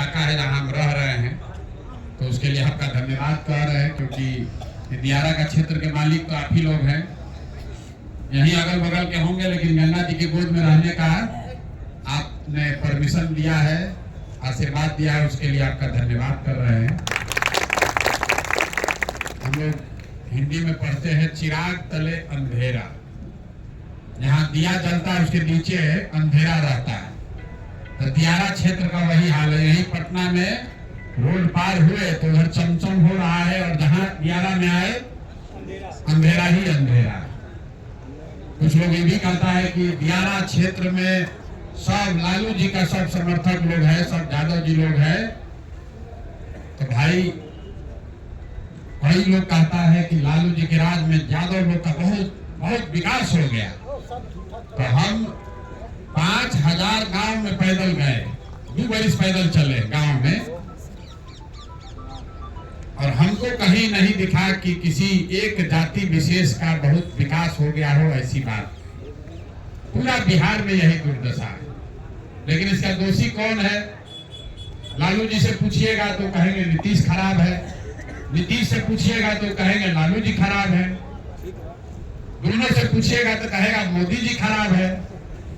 इलाका है जहाँ हम रह रहे हैं, तो उसके लिए आपका धन्यवाद कर रहे हैं, क्योंकि दियारा का क्षेत्र के मालिक तो आप ही लोग हैं। यहीं अगल बगल के होंगे, लेकिन गंगा जी की गोद में रहने का आपने परमिशन दिया है, आशीर्वाद दिया है, उसके लिए आपका धन्यवाद कर रहे हैं। हम लोग हिंदी में पढ़ते हैं चिराग तले अंधेरा, जहाँ दिया जलता है उसके नीचे अंधेरा रहता है। तो दियारा क्षेत्र का वही हाल है। यही पटना में रोड पार हुए तो उधर चमचम हो रहा है, और जहाँ दियारा में आए अंधेरा ही अंधेरा। कुछ लोग ये भी कहता है कि दियारा क्षेत्र में सब लालू जी का सब समर्थक लोग हैं, सब यादव जी लोग हैं। तो भाई कई लोग कहता है कि लालू जी के राज में यादव लोग का बहुत बहुत विकास हो गया। तो हम 5000 गांव में पैदल गए, 2 बरिस पैदल चले गांव में, और हमको कहीं नहीं दिखा कि किसी एक जाति विशेष का बहुत विकास हो गया हो। ऐसी बात पूरा बिहार में यही दुर्दशा है। लेकिन इसका दोषी कौन है? लालू जी से पूछिएगा तो कहेंगे नीतीश खराब है, नीतीश से पूछिएगा तो कहेंगे लालू जी खराब है, दोनों से पूछिएगा तो कहेगा मोदी जी खराब है,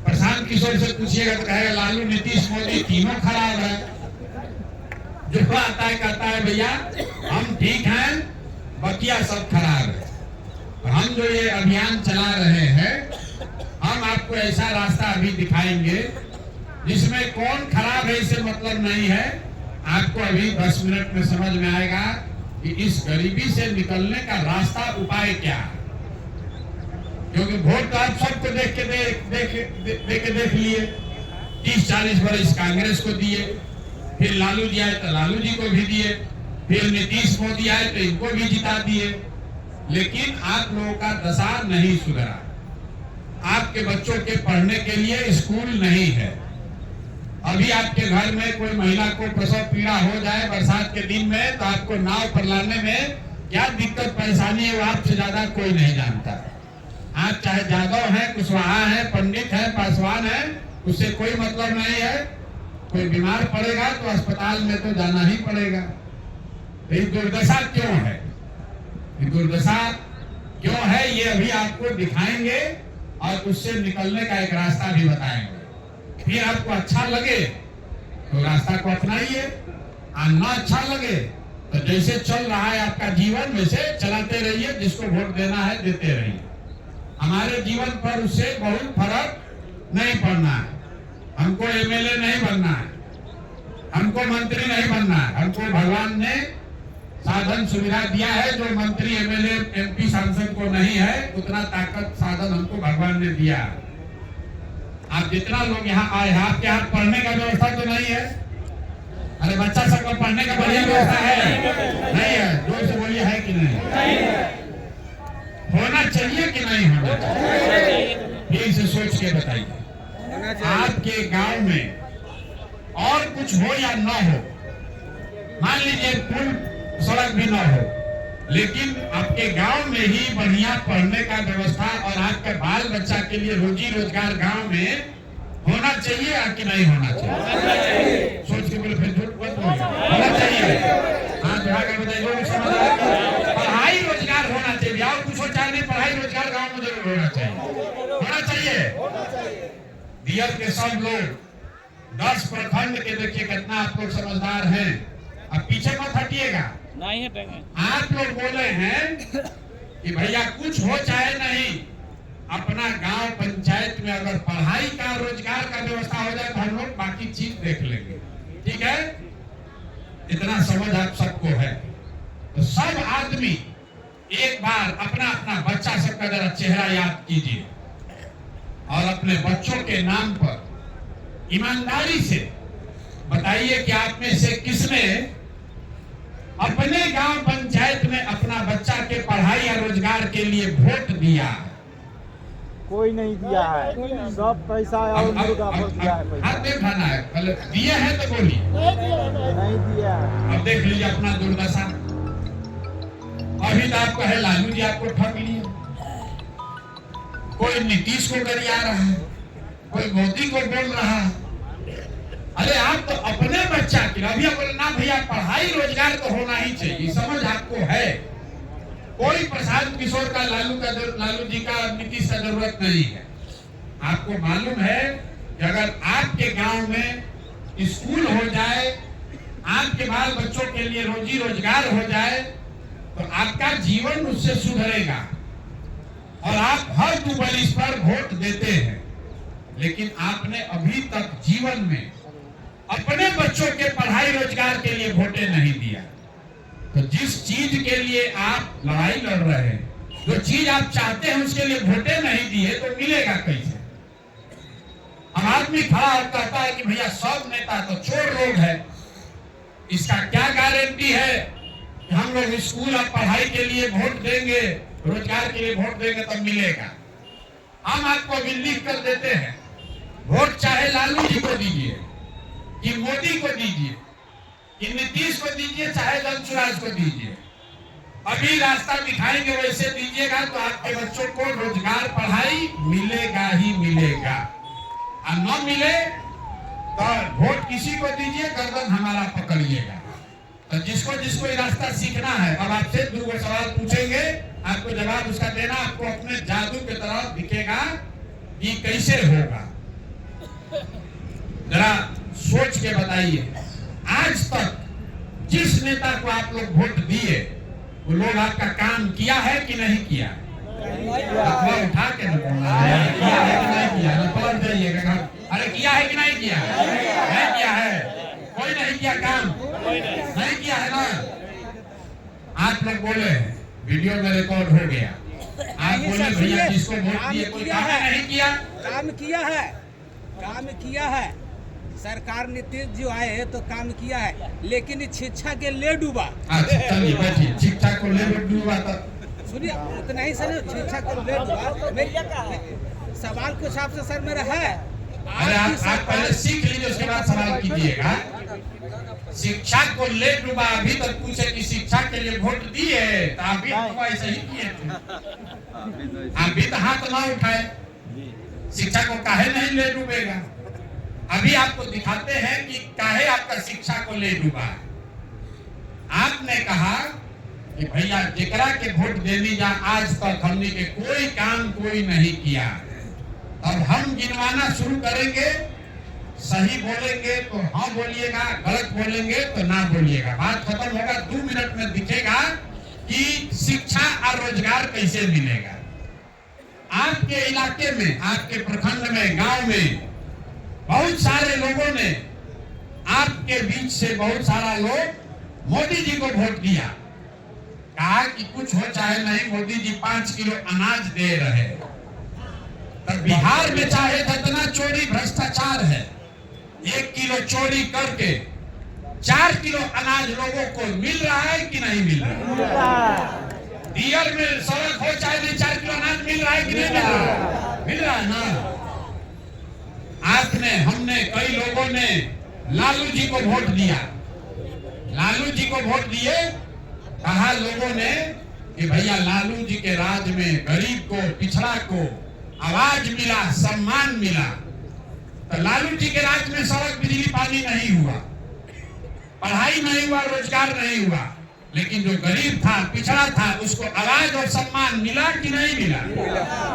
प्रशांत किशोर से पूछिएगा तो कहेगा लालू नीतीश मोदी तीनों खराब है। जो आता है कहता है भैया हम ठीक हैं, बकिया सब खराब है। हम जो ये अभियान चला रहे हैं, हम आपको ऐसा रास्ता अभी दिखाएंगे जिसमें कौन खराब है इससे मतलब नहीं है। आपको अभी 10 मिनट में समझ में आएगा कि इस गरीबी से निकलने का रास्ता उपाय क्या है। क्योंकि वोट तो आप सबको देख लिए, 30-40 वर्ष कांग्रेस को दिए, फिर लालू जी आए तो लालू जी को भी दिए, फिर नीतीश मोदी आए तो इनको भी जिता दिए। लेकिन आप लोगों का दशा नहीं सुधरा। आपके बच्चों के पढ़ने के लिए स्कूल नहीं है। अभी आपके घर में कोई महिला को प्रसव पीड़ा हो जाए बरसात के दिन में, तो आपको नाव पर लाने में क्या दिक्कत परेशानी है वो आपसे ज्यादा कोई नहीं जानता। आप चाहे यादव है, कुशवाहा है, पंडित है, पासवान है, उससे कोई मतलब नहीं है। कोई बीमार पड़ेगा तो अस्पताल में तो जाना ही पड़ेगा। तो ये दुर्दशा क्यों है? ये दुर्दशा क्यों है ये अभी आपको दिखाएंगे, और उससे निकलने का एक रास्ता भी बताएंगे। फिर आपको अच्छा लगे तो रास्ता को अपनाइए, और ना अच्छा लगे तो जैसे चल रहा है आपका जीवन वैसे चलाते रहिए। जिसको वोट देना है देते रहिए। हमारे जीवन पर उससे बहुत फर्क नहीं पड़ना है। हमको एमएलए नहीं बनना है, हमको मंत्री नहीं बनना है। हमको भगवान ने साधन सुविधा दिया है, जो मंत्री एमएलए एमपी सांसद को नहीं है, उतना ताकत साधन हमको भगवान ने दिया। आप जितना लोग यहाँ आए हैं, आपके यहाँ पढ़ने का व्यवस्था तो नहीं है? अरे बच्चा सबको पढ़ने का बढ़िया व्यवस्था है? नहीं है? जोर से बोलिए, है कि नहीं? होना चाहिए कि नहीं होना चाहिए? फिर से सोच के बताइए। आपके गांव में और कुछ हो या ना हो, मान लीजिए पुल सड़क भी ना हो, लेकिन आपके गांव में ही बढ़िया पढ़ने का व्यवस्था और आपके बाल बच्चा के लिए रोजी रोजगार गांव में होना चाहिए या कि नहीं होना चाहिए? सोच के बोले, फिर झूठ मत बोलिए, होना चाहिए। हाथ उठा कर बताइए, पढ़ाई रोजगार होना चाहिए। और कुछ हो चाहे नहीं, पढ़ाई रोजगार गाँव में जरूर होना चाहिए, होना चाहिए। दियर के सब लोग 10 प्रखंड के देखिए कितना आप लोग समझदार हैं। अब पीछे मत हटिएगा, नहीं हटेंगे। आप लोग बोले हैं कि भैया कुछ हो चाहे नहीं, अपना गांव पंचायत में अगर पढ़ाई का रोजगार का व्यवस्था हो जाए तो हम लोग बाकी चीज देख लेंगे। ठीक है? इतना समझ आप सबको है। तो सब आदमी एक बार अपना अपना बच्चा सबका जरा चेहरा याद कीजिए, और अपने बच्चों के नाम पर ईमानदारी से बताइए कि आप में से किसने अपने गांव पंचायत में अपना बच्चा के पढ़ाई या रोजगार के लिए वोट दिया? कोई नहीं दिया है, सब पैसा और मुर्गा वोट दिया है। पैसा हाथ में खाना है, पहले दिए हैं तो बोलिए। नहीं दिया है। अब देख लीजिए अपना दुर्दशा। अभी तो आपको है लालू जी आपको ठग लिए, कोई नीतीश को गरिया रहा है, कोई मोदी को बोल रहा है। अरे आप तो अपने बच्चा की अभी बोले ना भैया पढ़ाई रोजगार तो होना ही चाहिए, समझ आपको है। कोई प्रशांत किशोर का लालू जी का नीतीश का जरूरत नहीं है। आपको मालूम है कि अगर आपके गांव में स्कूल हो जाए, आपके बाल बच्चों के लिए रोजी रोजगार हो जाए, तो आपका जीवन उससे सुधरेगा। और आप हर दुबलिस पर वोट देते हैं, लेकिन आपने अभी तक जीवन में अपने बच्चों के पढ़ाई रोजगार के लिए वोटे नहीं दिया। तो जिस चीज के लिए आप लड़ाई लड़ रहे हैं, जो चीज आप चाहते हैं, उसके लिए वोटे नहीं दिए तो मिलेगा कैसे? हम आदमी खड़ा और कहता है कि भैया सब नेता तो चोर लोग है। इसका क्या गारंटी है कि हम लोग स्कूल और पढ़ाई के लिए वोट देंगे, रोजगार के लिए वोट देंगे तब मिलेगा? हम आपको अभी लिख कर देते हैं, वोट चाहे लालू जी को दीजिए कि मोदी को दीजिए कि नीतीश को दीजिए, चाहे वंशराज को दीजिए, अभी रास्ता दिखाएंगे वैसे दीजिएगा तो आपके बच्चों को रोजगार पढ़ाई मिलेगा ही मिलेगा। और न मिले तो वोट किसी को दीजिए, गर्दन हमारा पकड़िएगा। तो जिसको जिसको ये रास्ता सीखना है, अब आपसे दो सवाल पूछेंगे, आपको जवाब उसका देना, आपको अपने जादू की तरफ दिखेगा कि कैसे होगा। जरा सोच के बताइए, आज तक जिस नेता को आप लोग वोट दिए वो लोग आपका काम किया है कि नहीं किया? उठा के किया है कि नहीं किया? पलट जाइएगा, अरे किया है कि नहीं किया? नहीं किया है, कोई नहीं किया काम, नहीं किया है ना? आप लोग बोले, वीडियो में रिकॉर्ड हो गया, आप बोले भैया जिसको वोट दिए कोई काम नहीं किया। काम किया है, काम किया है। सरकार नीतीश जो आए तो काम किया है, लेकिन शिक्षा के ले डूबा। शिक्षा को ले डूबा तो सुनिए, उतना ही सर, शिक्षा को ले डूबा। सवाल के हिसाब से सर मेरा है। अरे आप पहले सीख लीजिए, उसके बाद सवाल कीजिएगा। शिक्षा को ले डूबा, अभी तक पूछे कि शिक्षा के लिए वोट दिए तो अभी तो ऐसे ही किए थे, अभी तो हाथ ना उठाए। शिक्षा को काहे नहीं ले डूबेगा? अभी आपको दिखाते हैं कि काहे आपका शिक्षा को ले डूबा है। आपने कहा कि भैया जेकरा के वोट देनी जा, आज तक हमने के कोई काम कोई नहीं किया। अब हम गिनवाना शुरू करेंगे, सही बोलेंगे तो हाँ बोलिएगा, गलत बोलेंगे तो ना बोलिएगा। बात खत्म होगा, 2 मिनट में दिखेगा कि शिक्षा और रोजगार कैसे मिलेगा। आपके इलाके में, आपके प्रखंड में, गांव में बहुत सारे लोगों ने, आपके बीच से बहुत सारा लोग मोदी जी को वोट दिया, कहा कि कुछ हो चाहे नहीं, मोदी जी 5 किलो अनाज दे रहे। तब बिहार में चाहे जितना चोरी भ्रष्टाचार है, 1 किलो चोरी करके 4 किलो अनाज लोगों को मिल रहा है कि नहीं मिल रहा है? दियर में सड़क हो चाहे नहीं, 4 किलो अनाज मिल रहा है कि नहीं मिल रहा है? मिल रहा है ना? आपने, हमने, कई लोगों ने लालू जी को वोट दिया, लालू जी को वोट दिए, कहा लोगों ने कि भैया लालू जी के राज में गरीब को, पिछड़ा को आवाज मिला, सम्मान मिला। तो लालू जी के राज में सड़क, बिजली, पानी नहीं हुआ, पढ़ाई नहीं हुआ, रोजगार नहीं हुआ, लेकिन जो गरीब था, पिछड़ा था, उसको आवाज और सम्मान मिला कि नहीं मिला?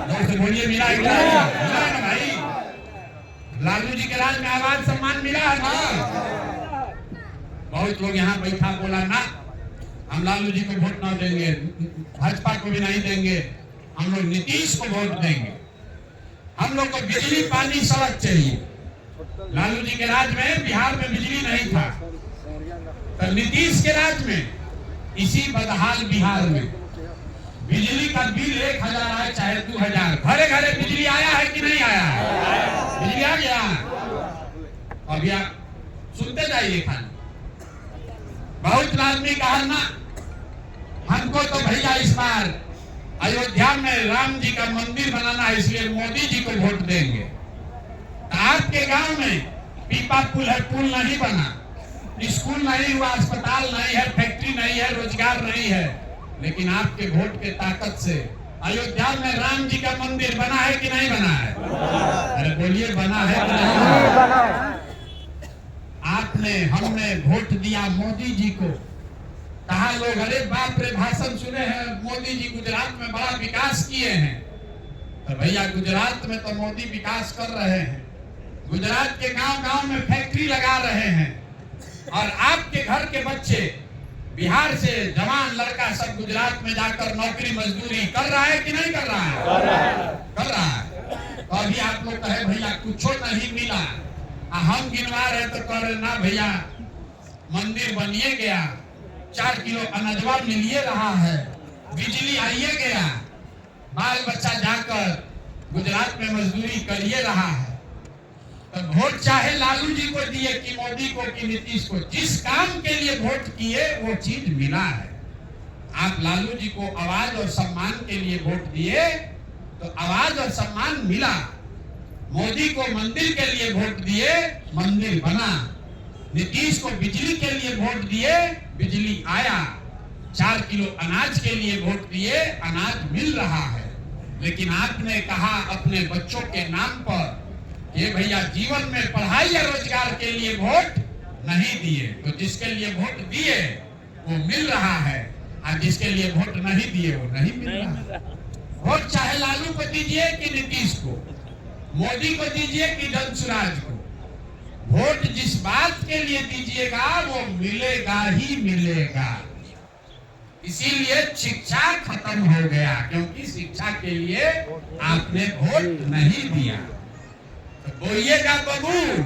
जोर से बोलिए, मिला कि नहीं मिला? मिला ना भाई? लालू जी के राज में आवाज सम्मान मिला है ना? बहुत लोग यहाँ बैठा बोला ना, हम लालू जी को वोट ना देंगे, भाजपा को भी नहीं देंगे, हम लोग नीतीश को वोट देंगे, हम लोग को बिजली, पानी, सड़क चाहिए। लालू जी के राज में बिहार में बिजली नहीं था, तो नीतीश के राज में, इसी बदहाल बिहार में बिजली का बिल 1000 आए चाहे 2000, घरे घरे बिजली आया है कि नहीं आया है? बिजली आ गया। अभी आप सुनते जाइए खाली। बहुत आदमी कहा ना, हमको तो भैया इस बार अयोध्या में राम जी का मंदिर बनाना है, इसलिए मोदी जी को वोट देंगे। तो आपके गांव में पीपा पुल है, पुल नहीं बना, स्कूल नहीं हुआ, अस्पताल नहीं है, फैक्ट्री नहीं है, रोजगार नहीं है, लेकिन आपके वोट के ताकत से अयोध्या में राम जी का मंदिर बना है कि नहीं बना है? अरे बोलिए, बना है कि नहीं बना है? हमने वोट दिया मोदी जी को। कहा लोग अरे बाप रे भाषण सुने हैं, मोदी जी गुजरात में बड़ा विकास किए हैं। तो भैया गुजरात में तो मोदी विकास कर रहे हैं, गुजरात के गांव-गांव में फैक्ट्री लगा रहे हैं, और आपके घर के बच्चे बिहार से जवान लड़का सब गुजरात में जाकर नौकरी मजदूरी कर रहा है कि नहीं कर रहा है? कर रहा है। तो अभी आप लोग कहे भैया कुछ नहीं मिला, हम गिनवा रहे तो कह रहे ना भैया मंदिर बनिए गया, 4 किलो अनाजवा मिलिए रहा है, बिजली आइए गया, बाल बच्चा जाकर गुजरात में मजदूरी करिए रहा है। तो वोट चाहे लालू जी को दिए कि मोदी को कि नीतीश को, जिस काम के लिए वोट किए वो चीज मिला है। आप लालू जी को आवाज और सम्मान के लिए वोट दिए तो आवाज और सम्मान मिला। मोदी को मंदिर के लिए वोट दिए, मंदिर बना। नीतीश को बिजली के लिए वोट दिए, बिजली आया। 4 किलो अनाज के लिए वोट दिए, अनाज मिल रहा है। लेकिन आपने कहा अपने बच्चों के नाम पर ये भैया जीवन में पढ़ाई या रोजगार के लिए वोट नहीं दिए, तो जिसके लिए वोट दिए वो मिल रहा है, और जिसके लिए वोट नहीं दिए वो नहीं मिल रहा। वोट चाहे लालू को दीजिए कि नीतीश को, मोदी को दीजिए कि धनसुराज को, वोट जिस बात के लिए दीजिएगा वो मिलेगा ही मिलेगा। इसीलिए शिक्षा खत्म हो गया, क्योंकि शिक्षा के लिए आपने वोट नहीं दिया। तो बोइएगा बबूल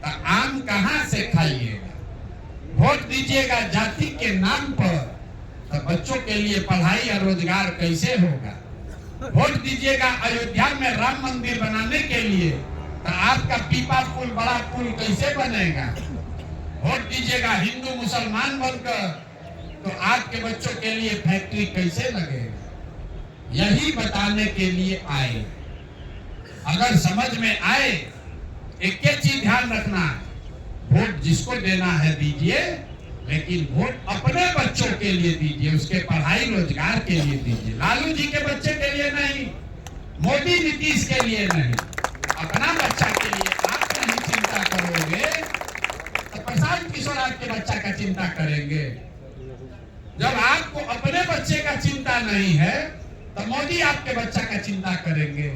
तो आम कहां से खाइएगा? वोट दीजिएगा जाति के नाम पर तो बच्चों के लिए पढ़ाई और रोजगार कैसे होगा? वोट दीजिएगा अयोध्या में राम मंदिर बनाने के लिए तो आपका पीपा पुल बड़ा पुल कैसे बनेगा? वोट दीजिएगा हिंदू मुसलमान बनकर तो आपके बच्चों के लिए फैक्ट्री कैसे लगेगा? यही बताने के लिए आए। अगर समझ में आए, एक चीज ध्यान रखना, वोट जिसको देना है दीजिए, लेकिन वोट अपने बच्चों के लिए दीजिए, उसके पढ़ाई रोजगार के लिए दीजिए। लालू जी के बच्चे के लिए नहीं, मोदी नीतीश के लिए नहीं, अपना बच्चा के लिए आप नहीं चिंता करोगे तो प्रशांत किशोर आपके बच्चा का चिंता करेंगे। जब आपको अपने बच्चे का चिंता नहीं है तो मोदी आपके बच्चा का चिंता करेंगे।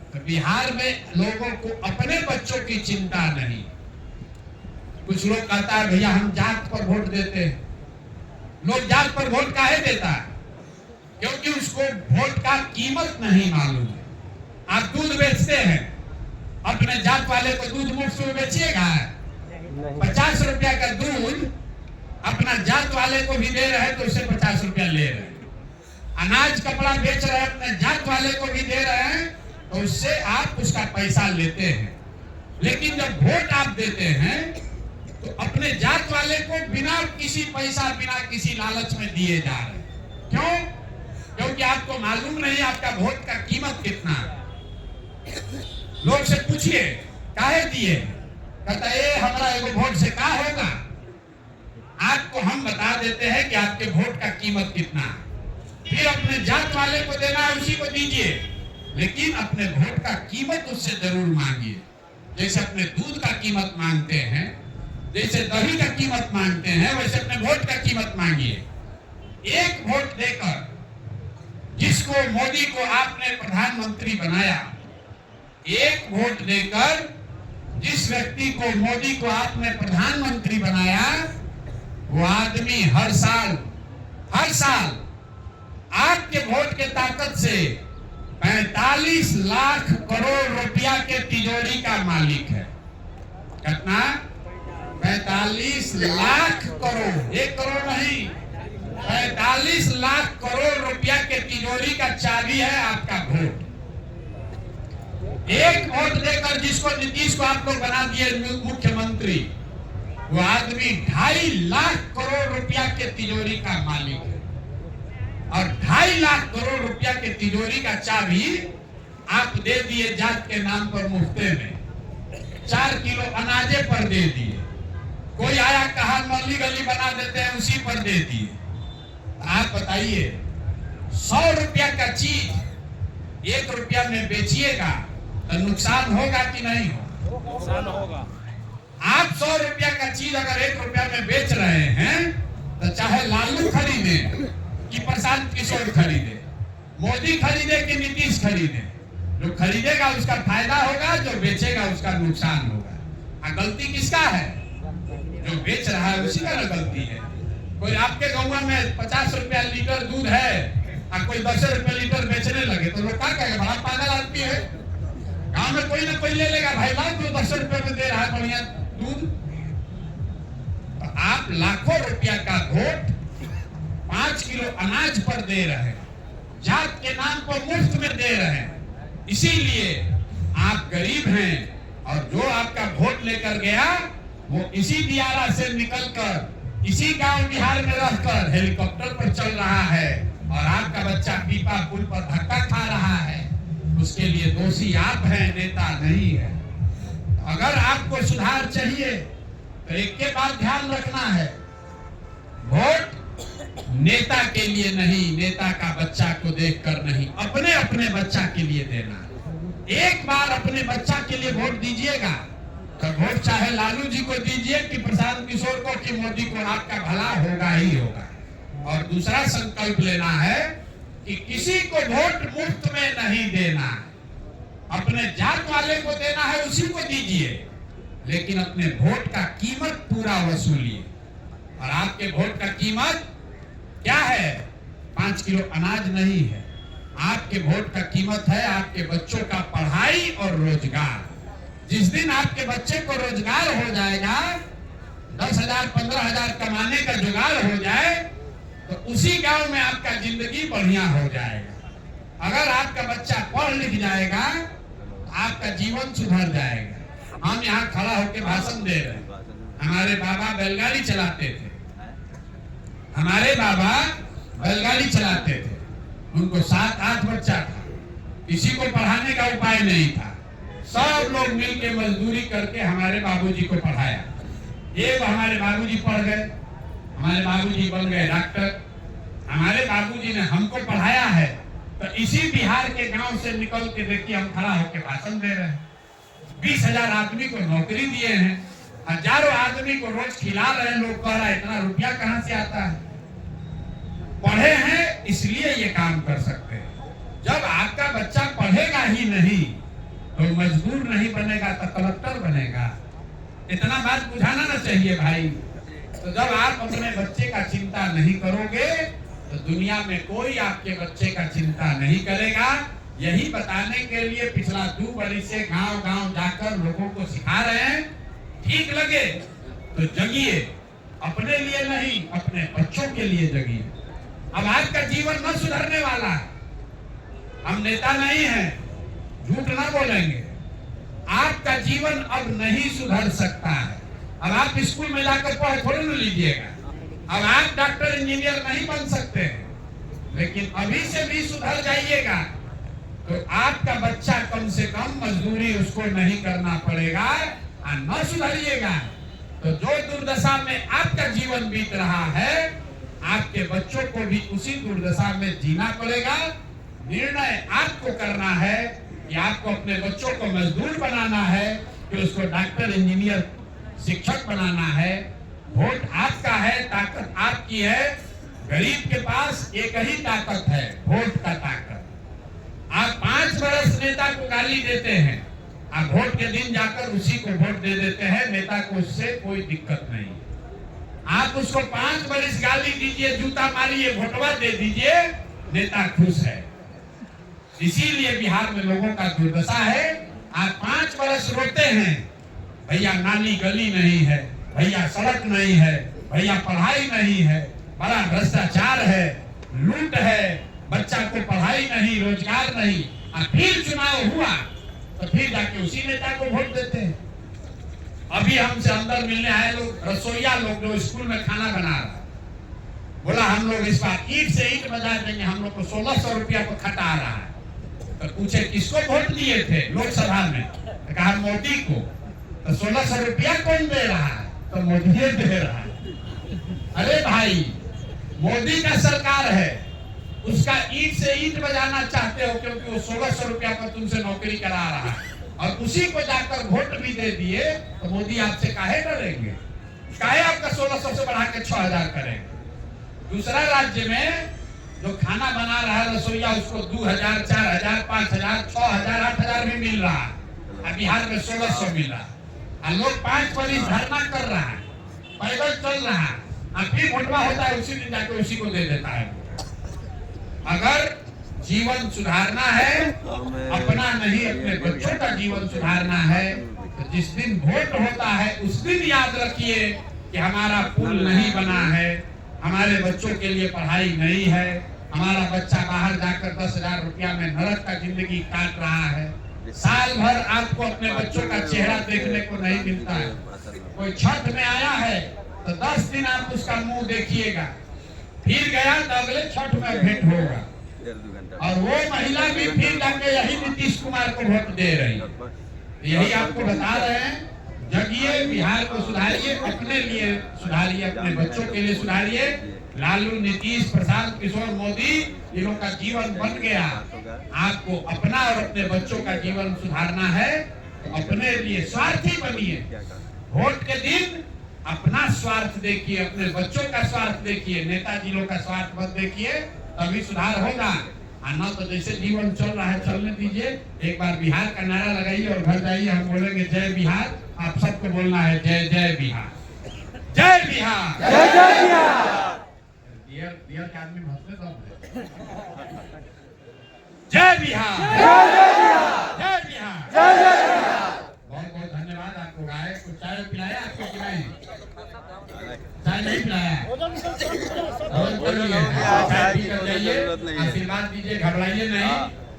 तो बिहार में लोगों को अपने बच्चों की चिंता नहीं। कुछ लोग कहता है भैया हम जात पर वोट देते हैं। लोग जात पर वोट काहे देता है? क्योंकि उसको वोट का कीमत नहीं मालूम है। आप दूध बेचते हैं, अपने जात वाले को दूध मुफ्त में बेचिएगा? 50 रुपया का दूध अपना जात वाले को भी दे रहे हैं तो उससे 50 रुपया ले रहे हैं। अनाज कपड़ा बेच रहे हैं, अपने जात वाले को भी दे रहे हैं तो उससे आप उसका पैसा लेते हैं। लेकिन जब वोट आप देते हैं तो अपने जात वाले को बिना किसी पैसा, बिना किसी लालच में दिए जा रहे हैं। क्यों? क्योंकि आपको मालूम नहीं आपका वोट का कीमत कितना है। लोग से पूछिए काहे दिए, कहता है हमारा एगो वोट से क्या होगा। आपको हम बता देते हैं कि आपके वोट का कीमत कितना है। फिर अपने जात वाले को देना है उसी को दीजिए, लेकिन अपने वोट का कीमत उससे जरूर मांगिए। जैसे अपने दूध का कीमत मांगते हैं, जैसे दही का कीमत मांगते हैं, वैसे अपने वोट का कीमत मांगिए। एक वोट देकर जिसको मोदी को आपने प्रधानमंत्री बनाया, एक वोट देकर जिस व्यक्ति को मोदी को आपने प्रधानमंत्री बनाया, वो आदमी हर साल आपके वोट के ताकत से 45 लाख करोड़ रुपया के तिजोरी का मालिक है। कितना? 45 लाख करोड़, 1 करोड़ नहीं, 45 लाख करोड़ रुपया के तिजोरी का चाबी है आपका वोट। एक वोट देकर जिसको नीतीश को आप लोग बना दिए मुख्यमंत्री, वो आदमी 2.5 लाख करोड़ रुपया के तिजोरी का मालिक है। और 2.5 लाख करोड़ रुपया के तिजोरी का चाबी आप दे दिए जात के नाम पर मुफ्ते में। 4 किलो अनाजे पर दे दिए। कोई आया कहा मल्ली गली बना देते हैं उसी पर दे दिए। आप बताइए 100 रुपया का चीज 1 रुपया में बेचिएगा तो नुकसान होगा कि नहीं हो? नुकसान होगा। आप 100 रुपया का चीज अगर 1 रुपया में बेच रहे हैं तो चाहे लालू खरीदे कि प्रशांत किशोर खरीदे, मोदी खरीदे कि नीतीश खरीदे, जो खरीदेगा उसका फायदा होगा, जो बेचेगा उसका नुकसान होगा। गलती किसका है? जो बेच रहा है उसी का ना गलती है। कोई आपके गाँव में 50 रुपया लीटर दूध है और कोई 10 रुपया लीटर बेचने लगे तो लोग क्या कहेगा, बड़ा पागल आदमी है। गाँव में कोई ना कोई ले लेगा, भाई लाख जो 10 रुपये में दे रहा है बढ़िया दूध। तो आप लाखों रुपया का वोट 5 किलो अनाज पर दे रहे हैं, जात के नाम पर मुफ्त में दे रहे हैं। इसीलिए आप गरीब हैं और जो आपका वोट लेकर गया वो इसी दियारा से निकलकर इसी गांव बिहार में रहकर हेलीकॉप्टर पर चल रहा है और आपका बच्चा पीपा पुल पर धक्का खा रहा है। उसके लिए दोषी आप हैं, नेता नहीं है। अगर आपको सुधार चाहिए तो एक के बाद ध्यान रखना है, वोट नेता के लिए नहीं, नेता का बच्चा को देखकर नहीं, अपने अपने बच्चा के लिए देना। एक बार अपने बच्चा के लिए वोट दीजिएगा तो वोट चाहे लालू जी को दीजिए कि प्रशांत किशोर को कि मोदी को, आपका भला होगा ही होगा। और दूसरा संकल्प लेना है कि किसी को वोट मुफ्त में नहीं देना, अपने जात वाले को देना है उसी को दीजिए, लेकिन अपने वोट का कीमत पूरा वसूलिए। और आपके वोट का कीमत क्या है? 5 किलो अनाज नहीं है। आपके वोट का कीमत है आपके बच्चों का पढ़ाई और रोजगार। जिस दिन आपके बच्चे को रोजगार हो जाएगा, 10,000 15,000 कमाने का जुगाड़ हो जाए तो उसी गांव में आपका जिंदगी बढ़िया हो जाएगा। अगर आपका बच्चा पढ़ लिख जाएगा आपका जीवन सुधर जाएगा। हम यहाँ खड़ा होकर भाषण दे रहे हैं। हमारे बाबा बैलगाड़ी चलाते थे, हमारे बाबा बैलगाड़ी चलाते थे, उनको 7-8 बच्चा था, किसी को पढ़ाने का उपाय नहीं था। सब लोग मिलकर मजदूरी करके हमारे बाबूजी को पढ़ाया। एक हमारे बाबूजी पढ़ गए, हमारे बाबूजी बन गए डॉक्टर। हमारे बाबूजी ने हमको पढ़ाया है तो इसी बिहार के गांव से निकल के देखिए हम खड़ा होकर भाषण दे रहे हैं। 20,000 आदमी को नौकरी दिए हैं, हजारों आदमी को रोज खिला रहे हैं। लोग कह रहा है इतना रुपया कहां से आता है? पढ़े हैं इसलिए ये काम कर सकते हैं। जब आपका बच्चा पढ़ेगा ही नहीं तो मजदूर नहीं बनेगा तो कलेक्टर बनेगा। इतना बात बुझाना ना चाहिए भाई। तो जब आप अपने बच्चे का चिंता नहीं करोगे तो दुनिया में कोई आपके बच्चे का चिंता नहीं करेगा। यही बताने के लिए पिछला 2 बरस से गांव-गांव जाकर लोगों को सिखा रहे हैं। ठीक लगे तो जगिए, अपने लिए नहीं अपने बच्चों के लिए जगिए। अब आपका जीवन न सुधरने वाला है। हम नेता नहीं हैं, झूठ ना बोलेंगे। आपका जीवन अब नहीं सुधर सकता है। अब आप स्कूल में जाकर पढ़ थोड़ी ना लीजिएगा। अब आप डॉक्टर इंजीनियर नहीं बन सकते हैं, लेकिन अभी से भी सुधर जाइएगा तो आपका बच्चा कम से कम मजदूरी उसको नहीं करना पड़ेगा। और न सुधरिएगा तो जो दुर्दशा में आपका जीवन बीत रहा है आपके बच्चों को भी उसी दुर्दशा में जीना पड़ेगा। निर्णय आपको करना है कि आपको अपने बच्चों को मजदूर बनाना है कि उसको डॉक्टर इंजीनियर शिक्षक बनाना है। वोट आपका है, ताकत आपकी है। गरीब के पास एक ही ताकत है, वोट का ताकत। आप 5 बरस नेता को गाली देते हैं, आप वोट के दिन जाकर उसी को वोट दे देते हैं। नेता को उससे कोई दिक्कत नहीं। आप उसको 5 बरस गाली दीजिए, जूता मारिए, वोटवा दे दीजिए, नेता खुश है। इसीलिए बिहार में लोगों का दुर्दशा है। आप 5 बरस रोते हैं, भैया नाली गली नहीं है, भैया सड़क नहीं है, भैया पढ़ाई नहीं है, बड़ा भ्रष्टाचार है, लूट है, बच्चा को पढ़ाई नहीं, रोजगार नहीं। और फिर चुनाव हुआ तो फिर जाके उसी नेता को वोट देते हैं। अभी हमसे अंदर मिलने आए लोग, रसोईया लोग जो स्कूल में खाना बना रहा, बोला हम लोग इस बार ईंट से ईंट बजा देंगे, हम लोग को 1600 रुपया पर खटा रहा है। तो पूछे किसको वोट दिए थे लोकसभा में? तो कहा मोदी को। तो 1600 रुपया कौन दे रहा है? तो मोदी दे रहा है। अरे भाई, मोदी का सरकार है, उसका ईंट से ईंट बजाना चाहते हो क्योंकि वो 1600 रुपया पर तुमसे नौकरी करा रहा है। और उसी को जाकर वोट भी दे दिए तो मोदी आपसे काहे डरेंगे? काहे आपका 1600 से बढ़ा के 6000 करेंगे? दूसरा राज्य में जो खाना बना रहा है रसोईया, उसको 2000, 4000, 5000, 6000, 8000 भी मिल रहा है, और बिहार में 1600 मिल रहा है। और लोग 5 बरिस धरना कर रहा है, पैदल चल रहा है, और फिर वोटवा होता है उसी दिन जाके उसी को दे देता है। अगर जीवन सुधारना है, अपना नहीं अपने बच्चों का जीवन सुधारना है, तो जिस दिन वोट होता है उस दिन याद रखिए कि हमारा पुल नहीं बना है, हमारे बच्चों के लिए पढ़ाई नहीं है, हमारा बच्चा बाहर जाकर 10,000 रुपया में नरक का जिंदगी काट रहा है। साल भर आपको अपने बच्चों का चेहरा देखने को नहीं मिलता है। कोई छठ में आया है तो 10 दिन आप उसका मुंह देखिएगा, फिर गया तो अगले छठ में भेंट होगा, और वो महिला भी फिर जाके यही नीतीश कुमार को वोट दे रही है। यही आपको बता रहे हैं, जगिए, बिहार को सुधारिए, अपने लिए सुधारिए, अपने बच्चों के लिए सुधारिए। लालू, नीतीश, प्रशांत किशोर, मोदी, इनों का जीवन बन गया। आपको अपना और अपने बच्चों का जीवन सुधारना है तो अपने लिए स्वार्थी बनिए। वोट के दिन अपना स्वार्थ देखिए, अपने बच्चों का स्वार्थ देखिए, नेताजी लोग का स्वार्थ मत देखिए, तभी सुधार होगा। ना तो जैसे जीवन चल रहा है चलने दीजिए। एक बार बिहार का नारा लगाइए और घर जाइए, हम बोलेंगे जय बिहार, आप सबको बोलना है जय जय बिहार, जय बिहार, जय जय बिहार। बिहार के आदमी हंसने सब जय बिहार, जय जय बिहार, जय बिहार, जय जय बिहार। बहुत बहुत धन्यवाद आपको। गाय कुछ चाय पिलाया आपको कि नहीं? चाय नहीं पिलाया? चाय पी कर जाइए, आशीर्वाद दीजिए, घबराइए नहीं।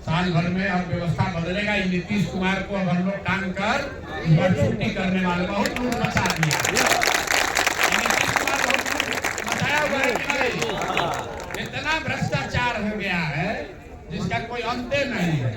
साल भर में अब व्यवस्था बदलेगा। नीतीश कुमार को अब हम लोग टांग कर इस बार छुट्टी करने वाले बहुत लूट मचा दिया। नीतीश कुमार बहुत लूट मचाया हुआ है कि नहीं? इतना भ्रष्टाचार हो गया है जिसका कोई अंत नहीं है।